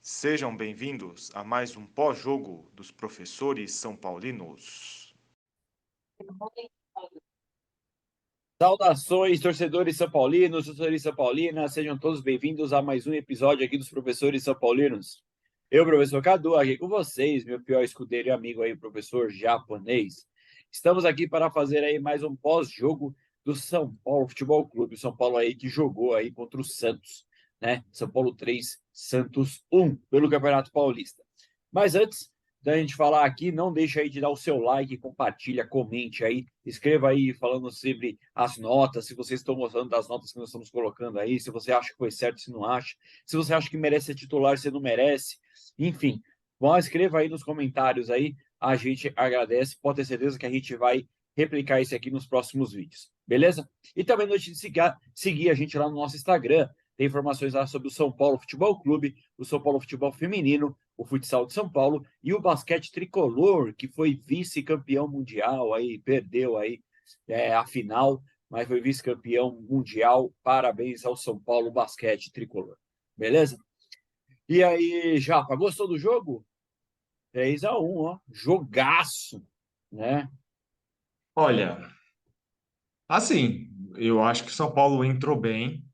Sejam bem-vindos a mais um pós-jogo dos professores são paulinos. Saudações, torcedores são paulinos, torcedores são paulinas, sejam todos bem-vindos a mais um episódio aqui dos professores são paulinos. Eu, professor Cadu, aqui com vocês, meu pior escudeiro e amigo aí, professor japonês. Estamos aqui para fazer aí mais um pós-jogo do São Paulo Futebol Clube. O São Paulo aí que jogou aí contra o Santos, né? São Paulo 3, Santos 1, pelo Campeonato Paulista. Mas antes da gente falar aqui, não deixa aí de dar o seu like, compartilha, comente aí, escreva aí falando sobre as notas, se vocês estão gostando das notas que nós estamos colocando aí, se você acha que foi certo, se não acha, se você acha que merece ser titular, se não merece, enfim, bom, escreva aí nos comentários aí, a gente agradece, pode ter certeza que a gente vai replicar isso aqui nos próximos vídeos, beleza? E também não deixe de seguir a gente lá no nosso Instagram, tem informações lá sobre o São Paulo Futebol Clube, o São Paulo Futebol Feminino, o futsal de São Paulo e o basquete tricolor, que foi vice-campeão mundial, aí perdeu aí a final, mas foi vice-campeão mundial. Parabéns ao São Paulo Basquete Tricolor. Beleza? E aí, Japa, gostou do jogo? 3-1, ó. Jogaço, né? Olha, assim, eu acho que o São Paulo entrou bem,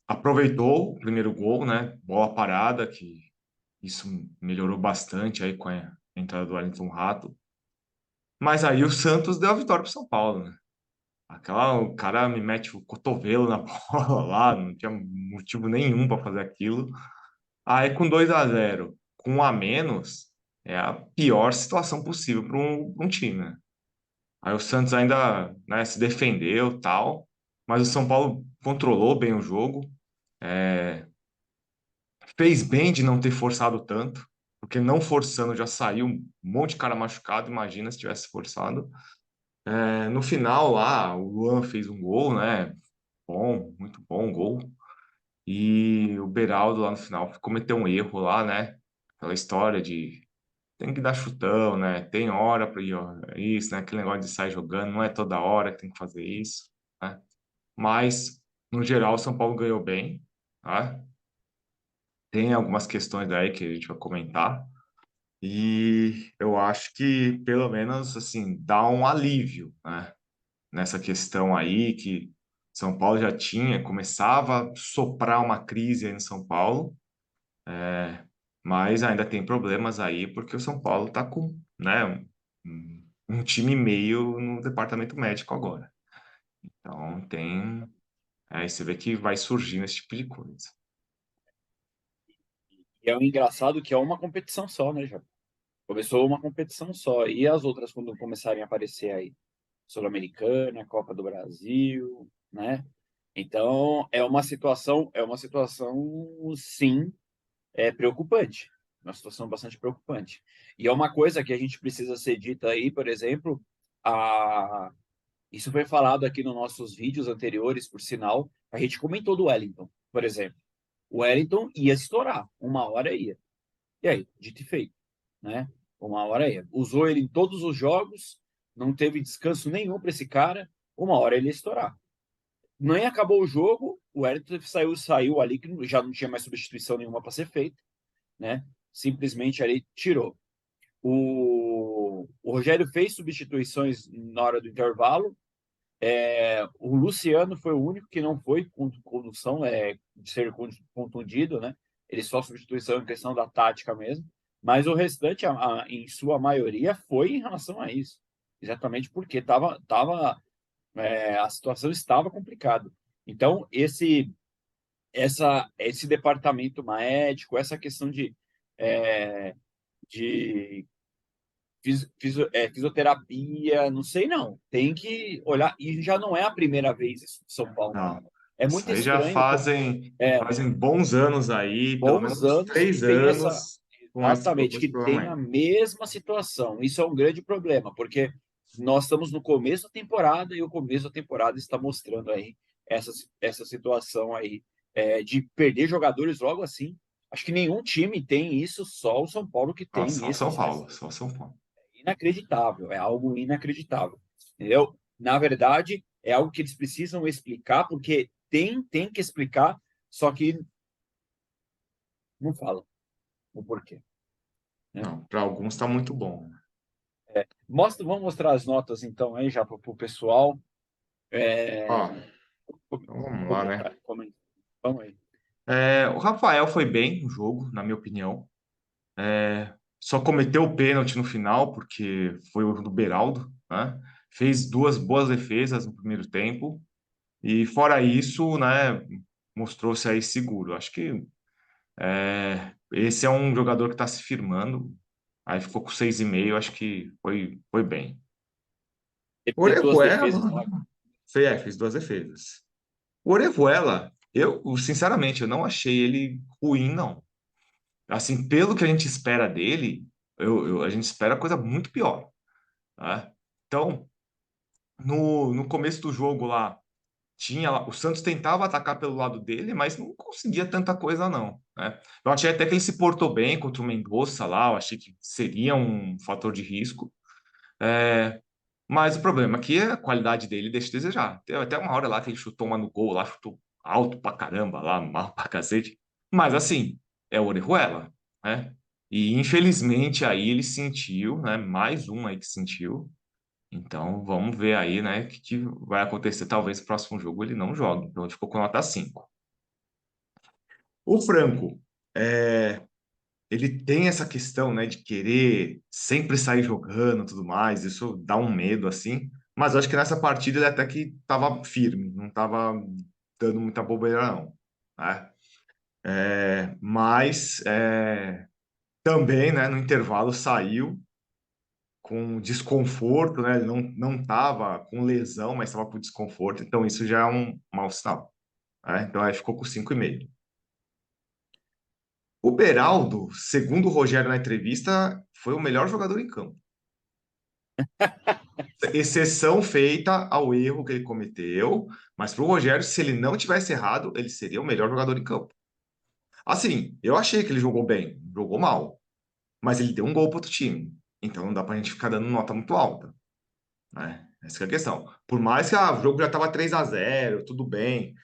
aproveitou o primeiro gol, né? Bola parada, que isso melhorou bastante aí com a entrada do Wellington Rato. Mas aí o Santos deu a vitória pro São Paulo, né? O cara me mete o cotovelo na bola lá, não tinha motivo nenhum para fazer aquilo. Aí com 2-0, com um a menos, é a pior situação possível para um time, né? Aí o Santos ainda, né, se defendeu, tal, mas o São Paulo controlou bem o jogo, fez bem de não ter forçado tanto, porque não forçando já saiu um monte de cara machucado, imagina se tivesse forçado. No final lá, o Luan fez um gol, né? Bom, muito bom gol. E o Beraldo lá no final cometeu um erro lá, né? Aquela história de tem que dar chutão, né? Tem hora para isso, né? Aquele negócio de sair jogando, não é toda hora que tem que fazer isso, né? Mas, no geral, o São Paulo ganhou bem, tá? Tem algumas questões aí que a gente vai comentar. E eu acho que, pelo menos, assim, dá um alívio, né? Nessa questão aí que São Paulo já tinha, começava a soprar uma crise aí no São Paulo, mas ainda tem problemas aí porque o São Paulo tá com, né, um time meio no departamento médico agora. Então tem. Aí você vê que vai surgindo esse tipo de coisa. E é um engraçado que é uma competição só, né, já? Começou uma competição só. E as outras, quando começarem a aparecer aí? Sul-Americana, Copa do Brasil, né? Então, é uma situação, sim, preocupante. Uma situação bastante preocupante. E é uma coisa que a gente precisa ser dita aí, por exemplo, a... isso foi falado aqui nos nossos vídeos anteriores, por sinal, a gente comentou do Wellington, por exemplo. O Wellington ia estourar, uma hora ia. E aí, dito e feito, né? Uma hora ia. Usou ele em todos os jogos, não teve descanso nenhum para esse cara, uma hora ele ia estourar. Nem acabou o jogo, o Wellington saiu ali, que já não tinha mais substituição nenhuma para ser feita, né? Simplesmente ali tirou. O Rogério fez substituições na hora do intervalo. O Luciano foi o único que não foi com condução, de ser contundido, né? Ele só substituição em questão da tática mesmo. Mas o restante, em sua maioria, foi em relação a isso. Exatamente porque a situação estava complicada. Então, esse departamento médico, essa questão de fisioterapia, não sei não. Tem que olhar, e já não é a primeira vez isso de São Paulo. Não, É isso muito aí já estranho, fazem bons anos aí, pelo menos bons uns anos que três tem essa, anos com exatamente, esse que problema tem a aí. mesma situação. Isso é um grande problema, porque nós estamos no começo da temporada e o começo da temporada está mostrando aí essa situação aí de perder jogadores logo assim. Acho que nenhum time tem isso, só o São Paulo que Ah, tem só esse São Paulo, só São Paulo. inacreditável, é algo inacreditável, entendeu? Na verdade, é algo que eles precisam explicar, porque tem que explicar, só que Não fala o porquê. Não, para alguns está muito bom. Vamos mostrar as notas, então, aí já para o pessoal. Ó, então vamos lá, né? Vamos aí. O Rafael foi bem no jogo, na minha opinião. Só cometeu o pênalti no final, porque foi o do Beraldo, né? Fez duas boas defesas no primeiro tempo. E fora isso, né, mostrou-se aí seguro. Acho que esse é um jogador que está se firmando. Aí ficou com 6,5, acho que foi bem. Ele fez duas defesas, Orejuela, né? fez duas defesas. O Orejuela, eu, sinceramente, eu não achei ele ruim, não. Assim, pelo que a gente espera dele, a gente espera coisa muito pior, né? Então, no começo do jogo lá, o Santos tentava atacar pelo lado dele, mas não conseguia tanta coisa, não, né? Eu achei até que ele se portou bem contra o Mendonça lá, eu achei que seria um fator de risco. Mas o problema é que a qualidade dele deixa a desejar. Teve até uma hora lá que ele chutou uma no gol lá, chutou alto pra caramba lá, mal pra cacete. Mas assim, é o Orejuela, né? E infelizmente aí ele sentiu, né? Mais um aí que sentiu. Então vamos ver aí, né? O que vai acontecer. Talvez no próximo jogo ele não jogue. Então ele ficou com nota 5. O Franco, é, ele tem essa questão, né, de querer sempre sair jogando e tudo mais, isso dá um medo, assim, mas eu acho que nessa partida ele até que estava firme, não estava dando muita bobeira, não, né? Mas também, né, no intervalo saiu com desconforto, né, ele não estava com lesão, mas estava com desconforto, então isso já é um mau sinal, né? Então aí ficou com 5,5. O Beraldo, segundo o Rogério na entrevista, foi o melhor jogador em campo. Exceção feita ao erro que ele cometeu, mas para o Rogério, se ele não tivesse errado, ele seria o melhor jogador em campo. Assim, eu achei que ele jogou bem, jogou mal, mas ele deu um gol para outro time. Então não dá para a gente ficar dando nota muito alta, né? Essa que é a questão. Por mais que o jogo já estava 3-0, tudo bem,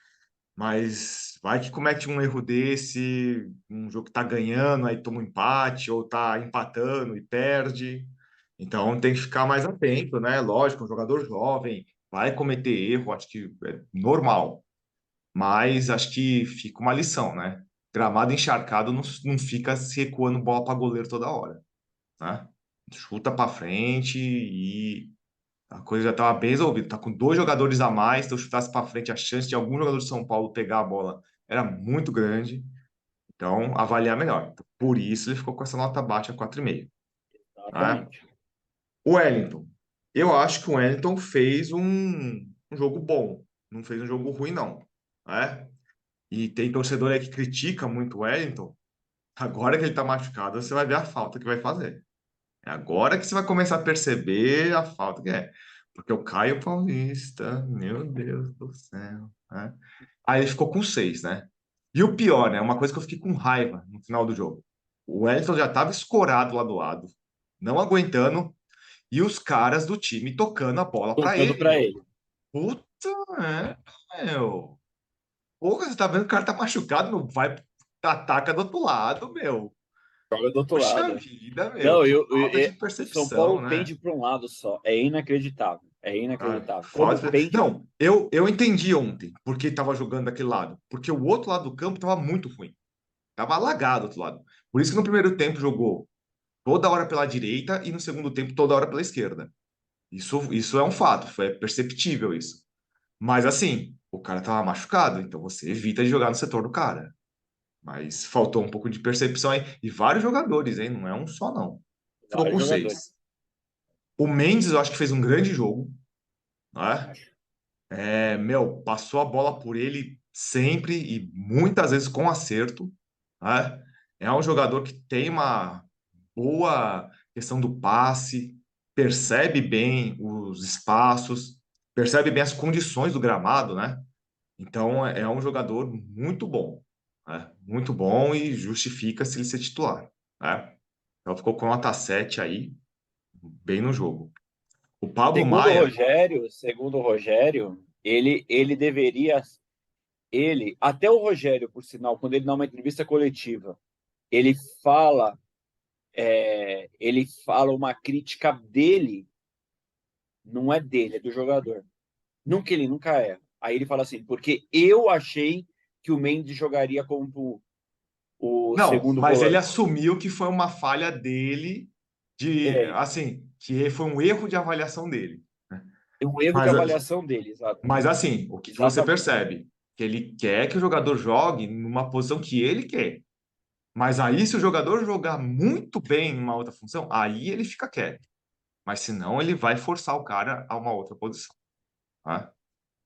mas vai que comete um erro desse, um jogo que tá ganhando, aí toma um empate, ou tá empatando e perde. Então tem que ficar mais atento, né? Lógico, um jogador jovem vai cometer erro, acho que é normal. Mas acho que fica uma lição, né? Gramado encharcado não fica se recuando bola para goleiro toda hora, né? Chuta para frente e a coisa já estava bem resolvida. Tá com dois jogadores a mais, se eu chutasse para frente, a chance de algum jogador de São Paulo pegar a bola era muito grande. Então, avaliar melhor. Então, por isso ele ficou com essa nota baixa, 4,5. Né? Exatamente. O Wellington. Eu acho que o Wellington fez um jogo bom. Não fez um jogo ruim, não. Né? E tem torcedor aí que critica muito o Wellington. Agora que ele tá machucado, você vai ver a falta que vai fazer. É agora que você vai começar a perceber a falta que é. Porque o Caio Paulista, meu Deus do céu, né? Aí ele ficou com 6, né? E o pior, né? Uma coisa que eu fiquei com raiva no final do jogo. O Wellington já estava escorado lá do lado, não aguentando, e os caras do time tocando a bola para Tocando ele, para meu. ele. Puta, meu. Porra, você tá vendo que o cara tá machucado, não vai, ataca do outro lado, meu. Joga do outro Poxa lado. vida, meu, Não, que falta de o São percepção, Paulo né? pende para um lado só. É inacreditável. É inacreditável. Como Foda. pende. Não, eu entendi ontem porque estava jogando daquele lado. Porque o outro lado do campo estava muito ruim. Tava alagado do outro lado. Por isso que no primeiro tempo jogou toda hora pela direita e no segundo tempo toda hora pela esquerda. Isso é um fato, foi perceptível isso. Mas assim, o cara tava machucado, então você evita de jogar no setor do cara. Mas faltou um pouco de percepção aí. E vários jogadores, hein? Não é um só, não. Ficou Vários com jogadores. 6. O Mendes, eu acho que fez um grande jogo, né? Acho. Passou a bola por ele sempre e muitas vezes com acerto, né? É um jogador que tem uma boa questão do passe, percebe bem os espaços, percebe bem as condições do gramado, né? Então é um jogador muito bom, né? Muito bom e justifica se ele ser titular, né? Então ficou com nota 7 aí, bem no jogo. O Pablo Maia, Segundo o Rogério, ele deveria. Ele, até o Rogério, por sinal, quando ele dá uma entrevista coletiva, ele fala, ele fala uma crítica dele, não é dele, é do jogador. Ele nunca erra. Aí ele fala assim, porque eu achei que o Mendes jogaria como o Não, segundo mas ele volante. assumiu que foi uma falha dele, É, assim, que foi um erro de avaliação dele, né? é um erro de Mas, avaliação dele, exato. mas assim, o que você Exatamente. percebe? Que ele quer que o jogador jogue numa posição que ele quer. Mas aí, se o jogador jogar muito bem em uma outra função, aí ele fica quieto. Mas senão ele vai forçar o cara a uma outra posição, tá?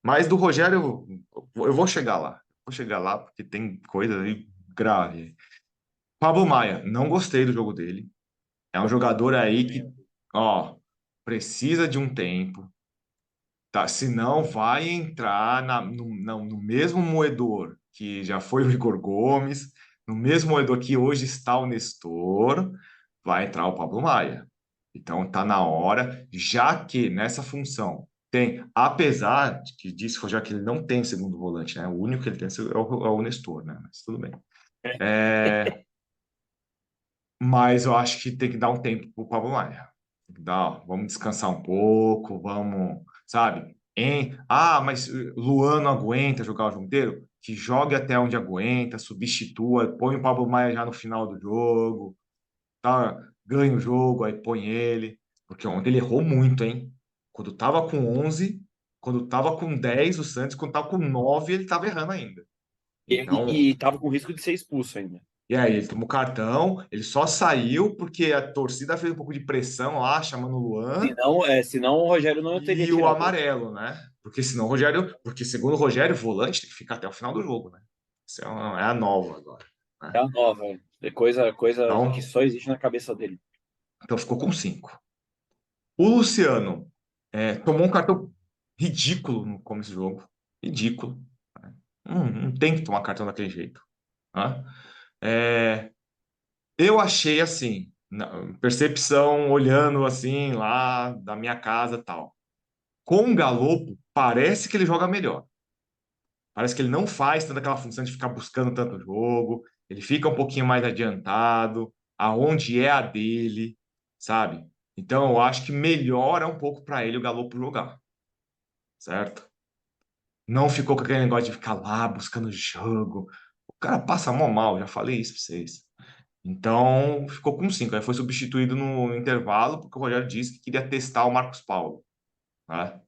Mas do Rogério, eu vou chegar lá. Vou chegar lá porque tem coisa aí grave. Pablo Maia, não gostei do jogo dele. É um jogador aí que, ó, precisa de um tempo, tá? Senão vai entrar no mesmo moedor que já foi o Igor Gomes, no mesmo moedor que hoje está o Nestor, vai entrar o Pablo Maia. Então tá na hora, já que nessa função tem, apesar de que disse o Rogério que ele não tem segundo volante, né? O único que ele tem é o Nestor, né? Mas tudo bem. É, mas eu acho que tem que dar um tempo pro Pablo Maia. Tem que dar, ó, vamos descansar um pouco, vamos, sabe? Mas Luan não aguenta jogar o jogo inteiro? Que jogue até onde aguenta, substitua, põe o Pablo Maia já no final do jogo, tá? Ganha o jogo, aí põe ele. Porque ontem ele errou muito, hein? Quando tava com 11, quando tava com 10, o Santos, quando tava com 9, ele tava errando ainda. Então, E tava com risco de ser expulso ainda. e aí, ele tomou cartão, ele só saiu porque a torcida fez um pouco de pressão lá, chamando o Luan, Senão o Rogério não teria e o tirado ele. amarelo, né? Porque senão o Rogério, porque segundo o Rogério, o volante tem que ficar até o final do jogo, né? Isso é a nova agora, É né? a nova, é coisa que Então, só existe na cabeça dele. então ficou com 5. O Luciano tomou um cartão ridículo no começo do jogo. Ridículo. Né? Não tem que tomar cartão daquele jeito. Né? É, eu achei assim, na percepção, olhando assim lá da minha casa e tal. Com o Galopo, parece que ele joga melhor. Parece que ele não faz tanto aquela função de ficar buscando tanto jogo. Ele fica um pouquinho mais adiantado, aonde é a dele, sabe? Então eu acho que melhora um pouco para ele o Galopo jogar, certo? Não ficou com aquele negócio de ficar lá buscando jogo. O cara passa mó mal, já falei isso para vocês. Então, ficou com 5. Aí foi substituído no intervalo, porque o Rogério disse que queria testar o Marcos Paulo, né?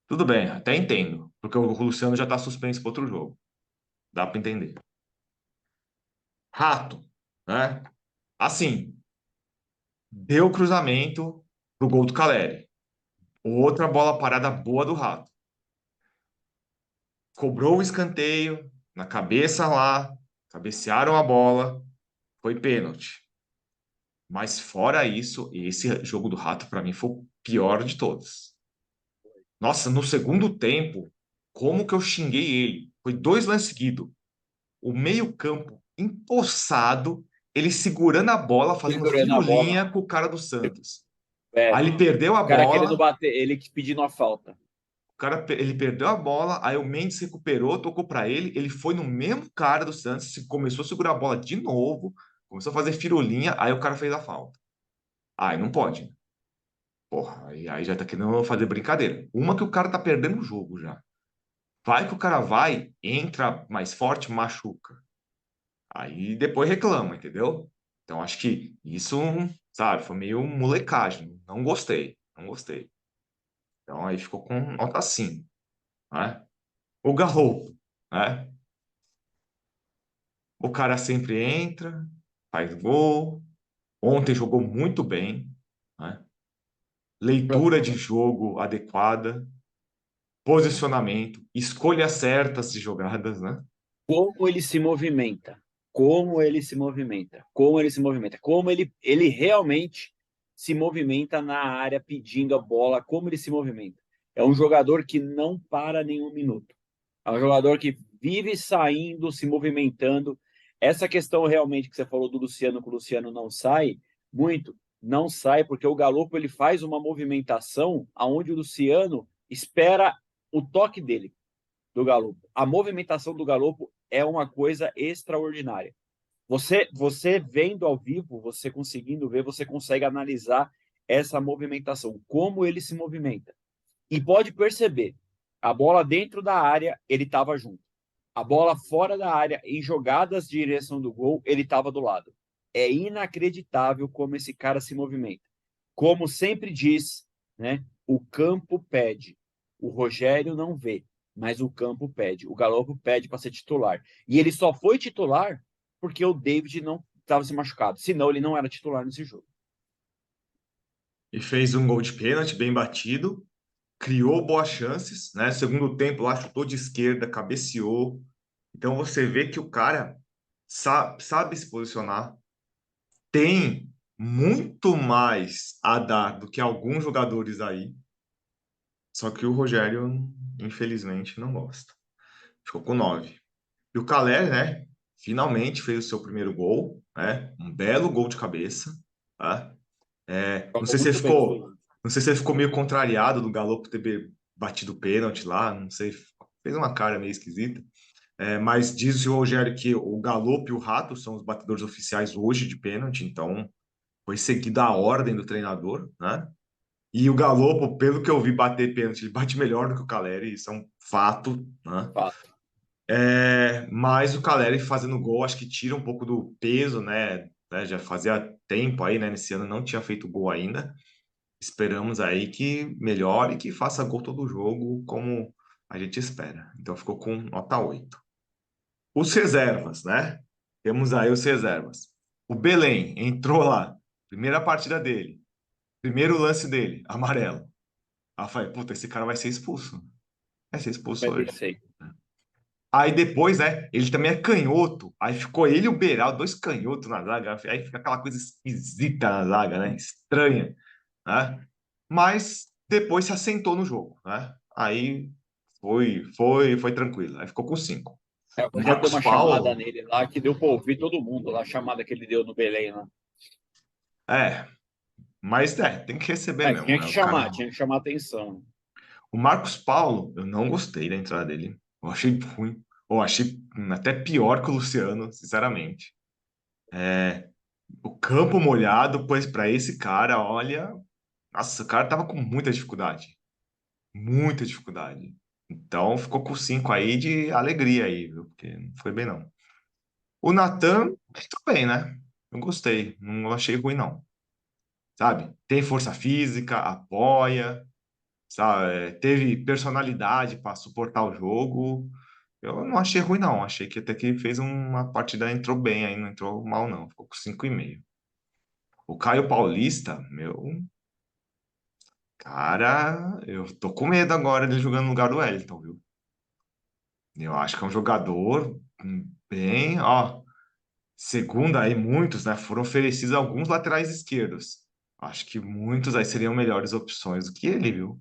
Tudo bem, até entendo, porque o Luciano já está suspenso para outro jogo. Dá para entender. Rato, né? Assim, deu cruzamento pro gol do Caleri. Outra bola parada boa do Rato. Cobrou o escanteio, na cabeça lá, cabecearam a bola, foi pênalti. Mas fora isso, esse jogo do Rato, para mim, foi o pior de todos. Nossa, no segundo tempo, como que eu xinguei ele? Foi 2 lances seguidos. O meio-campo empossado, ele segurando a bola, fazendo Segurando a bola. firulinha com o cara do Santos. É, Aí ele perdeu a o cara querendo bola, bater, ele pedindo a falta. ele perdeu a bola, aí o Mendes recuperou, tocou para ele foi no mesmo cara do Santos, começou a segurar a bola de novo, começou a fazer firulinha, aí o cara fez a falta. Aí não pode, né? Porra, aí já tá querendo fazer brincadeira. Uma que o cara tá perdendo o jogo já. Vai que o cara vai, entra mais forte, machuca. Aí depois reclama, entendeu? Então acho que isso, sabe, foi meio molecagem. Não gostei, não gostei. Então aí ficou com nota 5, né? O Garro, né? O cara sempre entra, faz gol. Ontem jogou muito bem, né? Leitura de jogo adequada, posicionamento, escolhas certas de jogadas, né? Como ele se movimenta, como ele se movimenta, como ele se movimenta, como ele realmente se movimenta na área pedindo a bola, como ele se movimenta. É um jogador que não para nenhum minuto. É um jogador que vive saindo, se movimentando. Essa questão realmente que você falou do Luciano, que o Luciano não sai muito, não sai porque o Galopo ele faz uma movimentação aonde o Luciano espera o toque dele do Galopo. A movimentação do Galopo é uma coisa extraordinária. Você vendo ao vivo, você conseguindo ver, você consegue analisar essa movimentação, como ele se movimenta. E pode perceber, a bola dentro da área, ele estava junto. A bola fora da área, em jogadas de direção do gol, ele estava do lado. É inacreditável como esse cara se movimenta. Como sempre diz, né? O campo pede. O Rogério não vê, mas o campo pede. O Galopo pede para ser titular. E ele só foi titular porque o David não estava se machucado. Senão ele não era titular nesse jogo. E fez um gol de pênalti bem batido, criou boas chances, né? Segundo tempo lá, chutou de esquerda, cabeceou. Então você vê que o cara sabe se posicionar, tem muito mais a dar do que alguns jogadores aí. Só que o Rogério, infelizmente, não gosta. Ficou com 9. E o Caleri, né? Finalmente fez o seu primeiro gol, né? Um belo gol de cabeça, tá? Não Jogou sei se você muito bem. ficou, não sei se você ficou meio contrariado do Galo ter batido o pênalti lá, não sei, fez uma cara meio esquisita. Mas diz o Rogério que o Galo e o Rato são os batedores oficiais hoje de pênalti, então foi seguida a ordem do treinador, né? E o Galo, pelo que eu vi bater pênalti, ele bate melhor do que o Caleri, isso é um fato, né? Fato. Mas o Caleri fazendo gol, acho que tira um pouco do peso, né? Já fazia tempo aí, né? Nesse ano não tinha feito gol ainda. Esperamos aí que melhore e que faça gol todo jogo, como a gente espera. Então ficou com nota 8. Os reservas, né? Temos aí os reservas. O Belém entrou lá, primeira partida dele, primeiro lance dele, amarelo. Aí eu falei, puta, esse cara vai ser expulso. Vai ser expulso Vai ter hoje. que ser. Aí depois, né? Ele também é canhoto. Aí ficou ele e o Beraldo, dois canhotos na zaga. Aí fica aquela coisa esquisita na zaga, né? Estranha, né? Mas depois se assentou no jogo, né? Aí foi tranquilo. Aí ficou com 5. O O Rogério deu Marcos uma chamada Paulo, nele lá que deu para ouvir todo mundo lá, a chamada que ele deu no Belém lá. é, mas tem que receber mesmo, né? O cara. Tinha que chamar atenção. O Marcos Paulo, eu não gostei da entrada dele. Eu achei ruim. Eu achei até pior que o Luciano, sinceramente. O campo molhado, pois para esse cara, olha, nossa, o cara tava com muita dificuldade. Muita dificuldade. Então ficou com 5 aí de alegria aí, viu? Porque não foi bem, não. O Natan, tudo bem, né? Eu gostei. Não achei ruim, não. Sabe? Tem força física, apoia, sabe? Teve personalidade para suportar o jogo. Eu não achei ruim, não. Achei que até que fez uma partida, entrou bem aí, não entrou mal, não. Ficou com 5,5. O Caio Paulista, meu, cara, eu tô com medo agora dele jogando no lugar do Wellington, viu? Eu acho que é um jogador bem, ó. Segundo aí, muitos, né, foram oferecidos alguns laterais esquerdos. Acho que muitos aí seriam melhores opções do que ele, viu?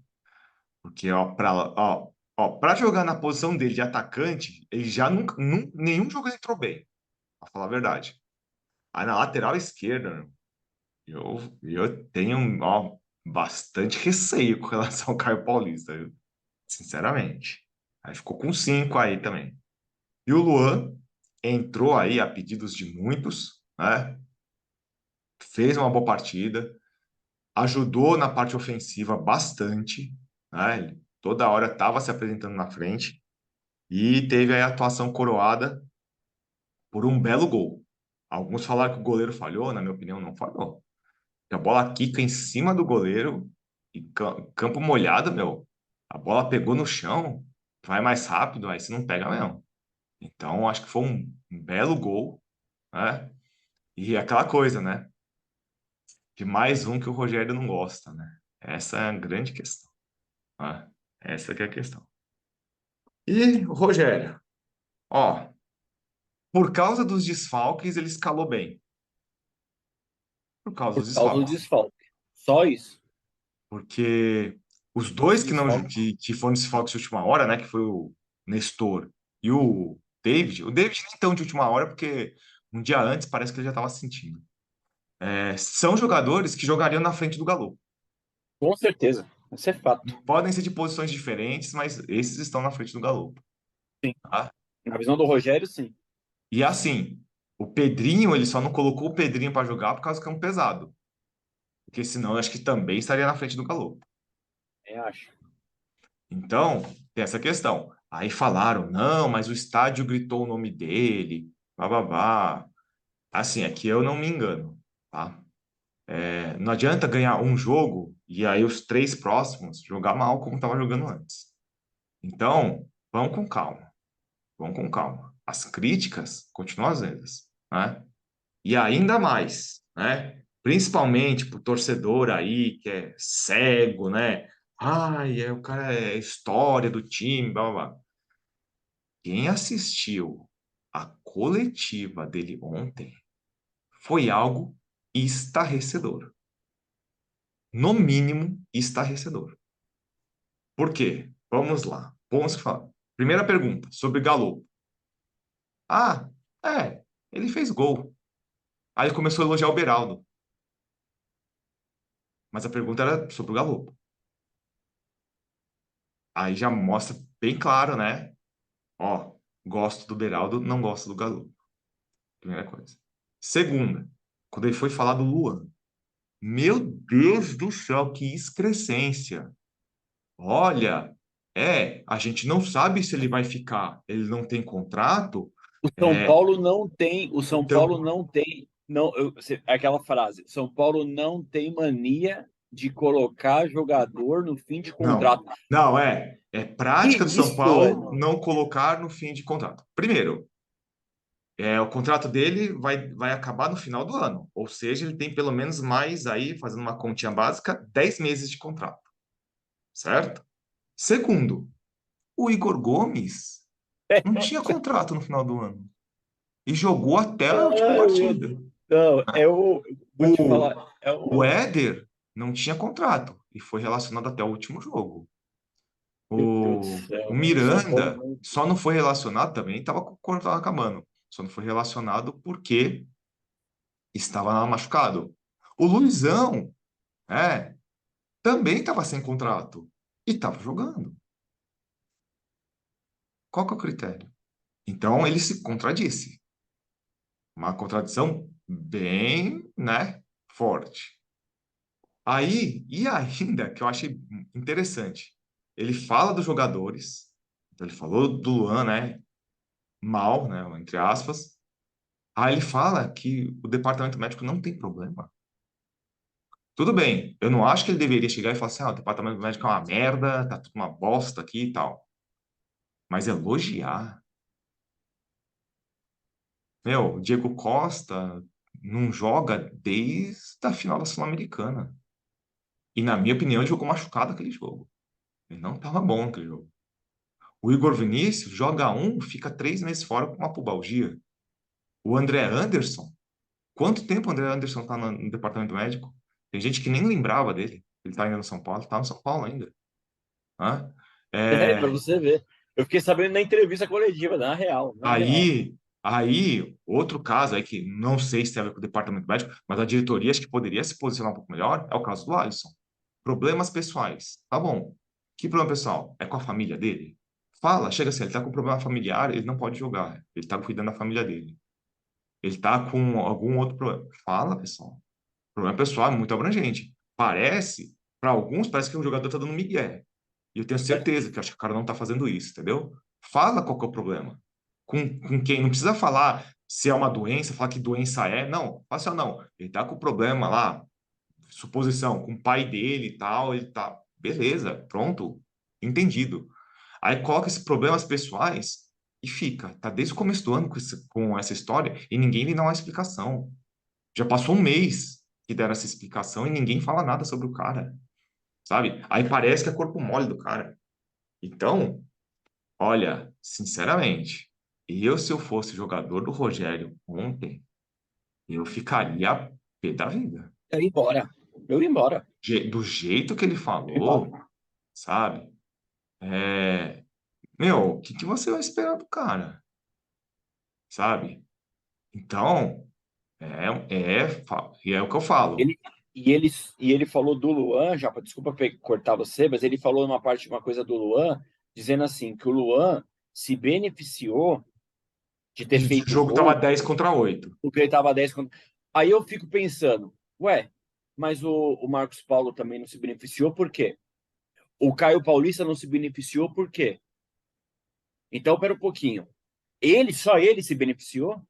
Porque, pra jogar na posição dele de atacante, ele já nunca, nenhum jogo ele entrou bem, pra falar a verdade. Aí na lateral esquerda, eu tenho, ó, bastante receio com relação ao Caio Paulista, viu? Sinceramente. Aí ficou com 5 aí também. E o Luan entrou aí a pedidos de muitos, né? Fez uma boa partida, ajudou na parte ofensiva bastante, né? Ele toda hora estava se apresentando na frente e teve aí a atuação coroada por um belo gol. Alguns falaram que o goleiro falhou, na minha opinião, não falhou. A bola quica em cima do goleiro e campo molhado, meu. A bola pegou no chão, vai mais rápido, aí você não pega mesmo. Então, acho que foi um belo gol, né? E aquela coisa, né? De mais um que o Rogério não gosta, né? Essa é a grande questão, né? Essa que é a questão. E o Rogério, ó, por causa dos desfalques, ele escalou bem. Por causa Por dos causa do desfalques. desfalque. Só isso. Porque os Por dois causa do que não desfalque. que foram desfalques de última hora, né? Que foi o Nestor e o David. O David nem tão de última hora, porque um dia antes parece que ele já estava sentindo. São jogadores que jogariam na frente do Galo. Com certeza. Isso é fato. Podem ser de posições diferentes, mas esses estão na frente do Galo. Sim. Tá? Na visão do Rogério, sim. E assim, O Pedrinho, ele só não colocou o Pedrinho para jogar por causa do campo pesado. Porque senão eu acho que também estaria na frente do Galo. Eu acho. Então, tem essa questão. Aí falaram, não, mas o estádio gritou o nome dele, bababá. Assim, aqui eu não me engano, tá? Não adianta ganhar um jogo e aí os 3 próximos jogar mal como estava jogando antes. Então, vamos com calma, vamos com calma. As críticas continuam às vezes, né? E ainda mais, né? Principalmente pro torcedor aí que é cego, né? Ai, o cara é história do time, blá blá blá. Quem assistiu a coletiva dele ontem foi algo estarrecedor. No mínimo, estarrecedor. Por quê? Vamos lá. Vamos falar. Primeira pergunta, sobre Galo. Ah, ele fez gol. Aí ele começou a elogiar o Beraldo. Mas a pergunta era sobre o Galo. Aí já mostra bem claro, né? Ó, gosto do Beraldo, não gosto do Galo. Primeira coisa. Segunda, quando ele foi falar do Luan. Meu Deus do céu, que excrescência. Olha, a gente não sabe se ele vai ficar. Ele não tem contrato. O São É, Paulo não tem, o São Paulo então, não tem, não, aquela frase, São Paulo não tem mania de colocar jogador no fim de não, contrato. não, é Que prática do São isso, Paulo velho? não colocar no fim de contrato. Primeiro, o contrato dele vai acabar no final do ano, ou seja, ele tem pelo menos mais aí, fazendo uma continha básica, 10 meses de contrato, certo? Segundo, o Igor Gomes não tinha contrato no final do ano e jogou até a última Ai, meu partida. Deus. Não, vou te O, falar, o Éder não tinha contrato e foi relacionado até o último jogo. meu Deus do O céu, velho, o São Paulo Miranda não. só não foi relacionado também, estava com o contrato acabando. Só não foi relacionado porque estava machucado. O Luizão, também estava sem contrato e estava jogando. Qual que é o critério? Então ele se contradisse. Uma contradição bem, né, forte. Aí, e ainda, que eu achei interessante, ele fala dos jogadores, então ele falou do Luan, né, mal, né, entre aspas. Aí ele fala que o departamento médico não tem problema. Tudo bem, eu não acho que ele deveria chegar e falar assim, o departamento médico é uma merda, tá tudo uma bosta aqui e tal. Mas elogiar. Meu, o Diego Costa não joga desde a final da Sul-Americana. E, na minha opinião, ele jogou machucado aquele jogo. Ele não estava bom aquele jogo. O Igor Vinícius joga fica 3 meses fora com uma pubalgia. O André Anderson, quanto tempo o André Anderson está no departamento médico? Tem gente que nem lembrava dele. Ele está ainda no São Paulo, está no São Paulo ainda. Hã? Pra É, você ver. Eu fiquei sabendo na entrevista coletiva, na real, na real. outro caso aí que não sei se tem a ver com o departamento médico, mas a diretoria acho que poderia se posicionar um pouco melhor, é o caso do Alisson. Problemas pessoais. Tá bom. Que problema pessoal? É com a família dele? Fala, chega assim, ele tá com problema familiar, ele não pode jogar. Ele tá cuidando da família dele. Ele tá com algum outro problema. Fala, pessoal. Problema pessoal é muito abrangente. Para alguns, parece que o jogador tá dando migué. E eu tenho certeza que eu acho que o cara não tá fazendo isso, entendeu? Fala qual que é o problema. Com quem? Não precisa falar se é uma doença, falar que doença é. Não, fala assim, não. Ele tá com problema lá, suposição, com o pai dele e tal, ele tá. Beleza, pronto, entendido. Aí coloca esses problemas pessoais e fica. Tá desde o começo do ano com essa história e ninguém lhe dá uma explicação. Já passou um mês que deram essa explicação e ninguém fala nada sobre o cara, sabe? Aí parece que é corpo mole do cara. Então, olha, sinceramente, se eu fosse jogador do Rogério ontem, eu ficaria a pé da vida. Eu ia embora. Eu ia embora. Do jeito que ele Eu ia embora. falou, sabe? Meu, o que que você vai esperar do cara, sabe? Então, e é o que eu falo. Ele, e ele falou do Luan, já, desculpa cortar você, mas ele falou uma coisa do Luan, dizendo assim, que o Luan se beneficiou de ter O feito jogo tava gol, 10-8. porque ele estava 10 contra... Aí eu fico pensando, ué, mas o Marcos Paulo também não se beneficiou, por quê? O Caio Paulista não se beneficiou, por quê? Então, pera um pouquinho. Só ele se beneficiou?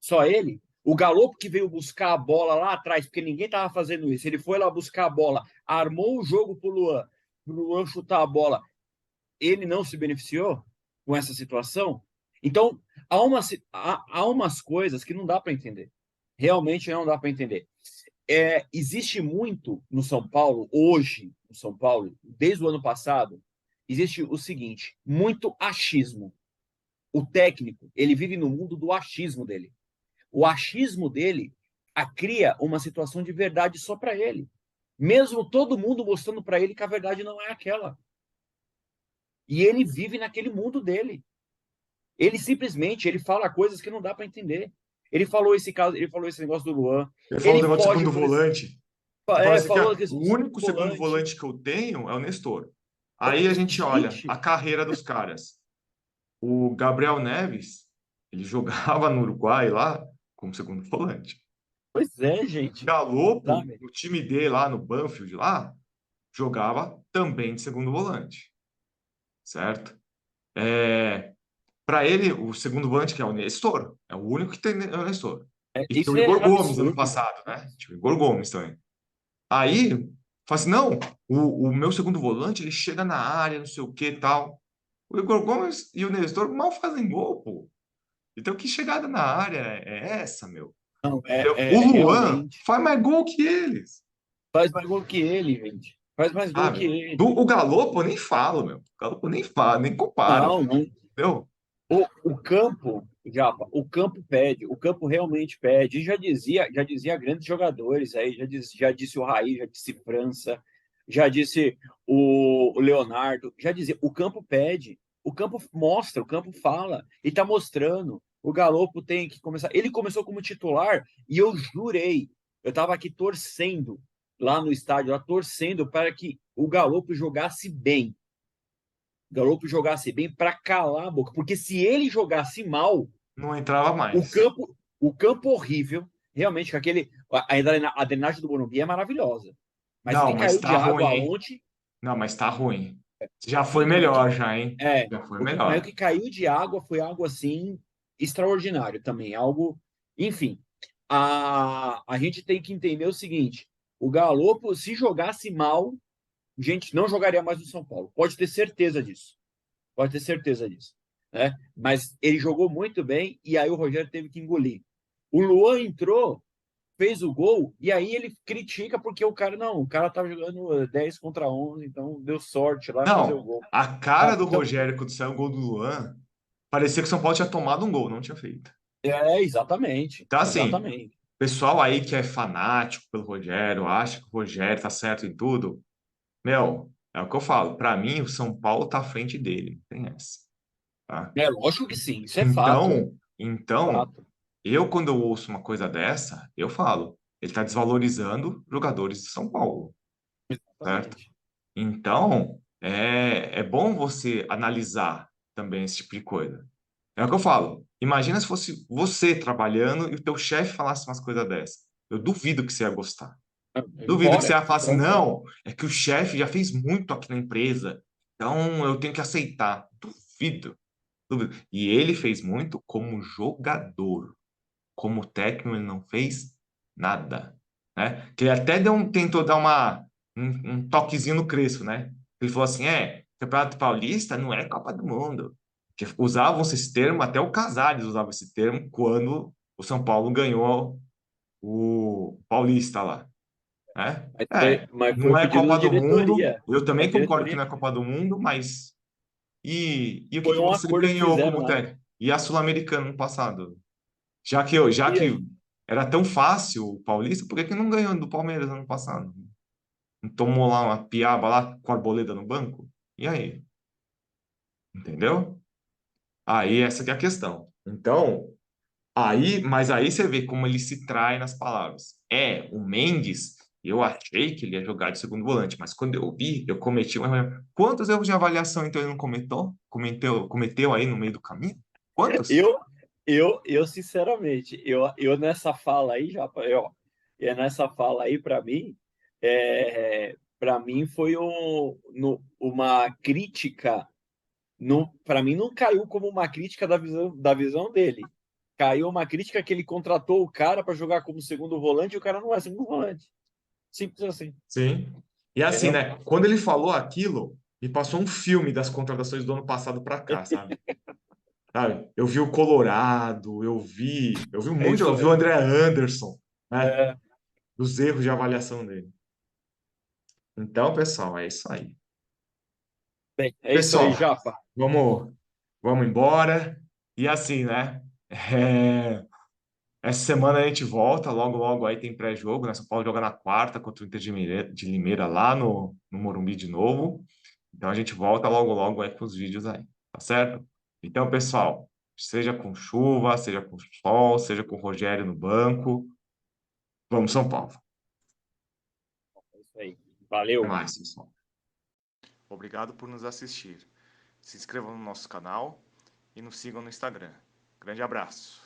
Só ele? O Galopo que veio buscar a bola lá atrás, porque ninguém estava fazendo isso. Ele foi lá buscar a bola, armou o jogo pro Luan chutar a bola. Ele não se beneficiou com essa situação? Então, há umas coisas que não dá para entender. Realmente não dá para entender. Existe muito no São Paulo, hoje, no São Paulo, desde o ano passado, existe o seguinte: muito achismo. O técnico, ele vive no mundo do achismo dele. O achismo dele cria uma situação de verdade só para ele. Mesmo todo mundo mostrando para ele que a verdade não é aquela. E ele vive naquele mundo dele. Ele simplesmente ele fala coisas que não dá para entender. Ele falou esse caso, ele falou esse negócio do Luan. Ele falou o Ele negócio do pode, segundo por exemplo, volante. Ele falou assim que falou que o o único segundo volante. volante que eu tenho é o Nestor. Aí a gente olha Gente, a carreira dos caras. O Gabriel Neves, ele jogava no Uruguai lá como segundo volante. pois é, gente. Galopo, Sabe? no time dele lá no Banfield lá, jogava também de segundo volante, certo? Para ele, o segundo volante que é o Nestor, é o único que tem é o Nestor. E tem o Isso Igor é Gomes ano absurdo. passado, né? Tinha o Igor Gomes também. Aí, fala assim, não, o meu segundo volante, ele chega na área, não sei o que e tal. O Igor Gomes e o Nestor mal fazem gol, pô. Então, que chegada na área é essa, meu? Não, Entendeu? O Luan realmente. faz mais gol que eles, Faz mais gol que ele, gente. Faz mais gol que sabe? ele. O Galopo eu nem falo, meu. O Galopo nem fala, nem comparo, Não, não. entendeu? O campo, Japa, o campo pede, o campo realmente pede. E já dizia grandes jogadores aí, já disse o Raí, já disse França, já disse o Leonardo, já dizia, o campo pede, o campo mostra, o campo fala, e tá mostrando. O Galopo tem que começar. Ele começou como titular e eu jurei, eu tava aqui torcendo lá no estádio, lá torcendo para que o Galopo jogasse bem. Galopo jogasse bem para calar a boca, porque se ele jogasse mal, Não entrava o mais. campo, o campo horrível, realmente, com aquele a drenagem do Morumbi é maravilhosa. Mas o Não, que mas caiu tá de ruim, água hein? ontem, Não, mas tá ruim. Já foi sim, mas melhor, já, hein? é, Já foi mas o melhor. que caiu de água foi algo assim extraordinário também, algo, enfim. A gente tem que entender o seguinte: o Galopo, se jogasse mal, gente, não jogaria mais no São Paulo. Pode ter certeza disso. Pode ter certeza disso. Né? Mas ele jogou muito bem e aí o Rogério teve que engolir. O Luan entrou, fez o gol e aí ele critica porque o cara tava jogando 10 contra 11, então deu sorte lá fazer o Não, gol. a cara do Então, Rogério quando saiu o gol do Luan, parecia que o São Paulo tinha tomado um gol, não tinha feito. exatamente, Então, assim, exatamente. pessoal aí que é fanático pelo Rogério, acha que o Rogério tá certo em tudo, meu, é o que eu falo. Pra mim, o São Paulo tá à frente dele, não tem essa, tá? É lógico que sim, isso é fato. Então, Fato. eu quando eu ouço uma coisa dessa, eu falo, ele tá desvalorizando jogadores de São Paulo, certo? Exatamente. Então, é bom você analisar também esse tipo de coisa. É o que eu falo. Imagina se fosse você trabalhando e o teu chefe falasse umas coisas dessas. Eu duvido que você ia gostar. Duvido que você Embora, ia falar assim, embora. não, é que o chefe já fez muito aqui na empresa, então eu tenho que aceitar. Duvido, duvido. E ele fez muito como jogador. Como técnico, ele não fez nada, né? Que ele até tentou dar um toquezinho no Crespo, né? Ele falou assim, Campeonato Paulista não é Copa do Mundo. Que usavam esse termo, até o Casares usava esse termo quando o São Paulo ganhou o Paulista lá, né? Mas foi Não o é pedido da Copa do Mundo. diretoria. Eu A também concordo que diretoria não é Copa do Mundo, mas e o que foi que um você acordo que ganhou fizeram como lá. técnico? E a Sul-Americana no passado? Já que E era tão fácil o Paulista, por que que não ganhou do Palmeiras ano passado? Não tomou lá uma piaba lá com a Arboleda no banco? E aí? Entendeu? Aí essa que é a questão. Então, mas aí você vê como ele se trai nas palavras. O Mendes, eu achei que ele ia jogar de segundo volante, mas quando eu vi, eu cometi um erro. Quantos erros de avaliação então ele não cometeu? Cometeu aí no meio do caminho? Quantos? eu Eu sinceramente, eu nessa fala aí, já, nessa fala aí, para mim foi uma crítica. Para mim, não caiu como uma crítica da visão dele. Caiu uma crítica que ele contratou o cara para jogar como segundo volante e o cara não é segundo volante. Simples assim, Sim. E assim, entendeu? né? Quando ele falou aquilo, me passou um filme das contratações do ano passado para cá, sabe? Sabe? Eu vi o Colorado, eu vi um É monte, isso eu vi o mesmo. André Anderson, né? É, Dos erros de avaliação dele. Então, pessoal, é isso aí. bem, é isso aí, Pessoal, Japa. vamos embora. E assim, né? Essa semana a gente volta, logo, logo aí tem pré-jogo, né? São Paulo joga na quarta contra o Inter de Limeira lá no Morumbi de novo. Então a gente volta logo, logo aí com os vídeos aí, tá certo? Então, pessoal, seja com chuva, seja com sol, seja com o Rogério no banco, vamos São Paulo. É isso aí. Até Valeu. mais, pessoal. Obrigado por nos assistir. Se inscrevam no nosso canal e nos sigam no Instagram. Grande abraço.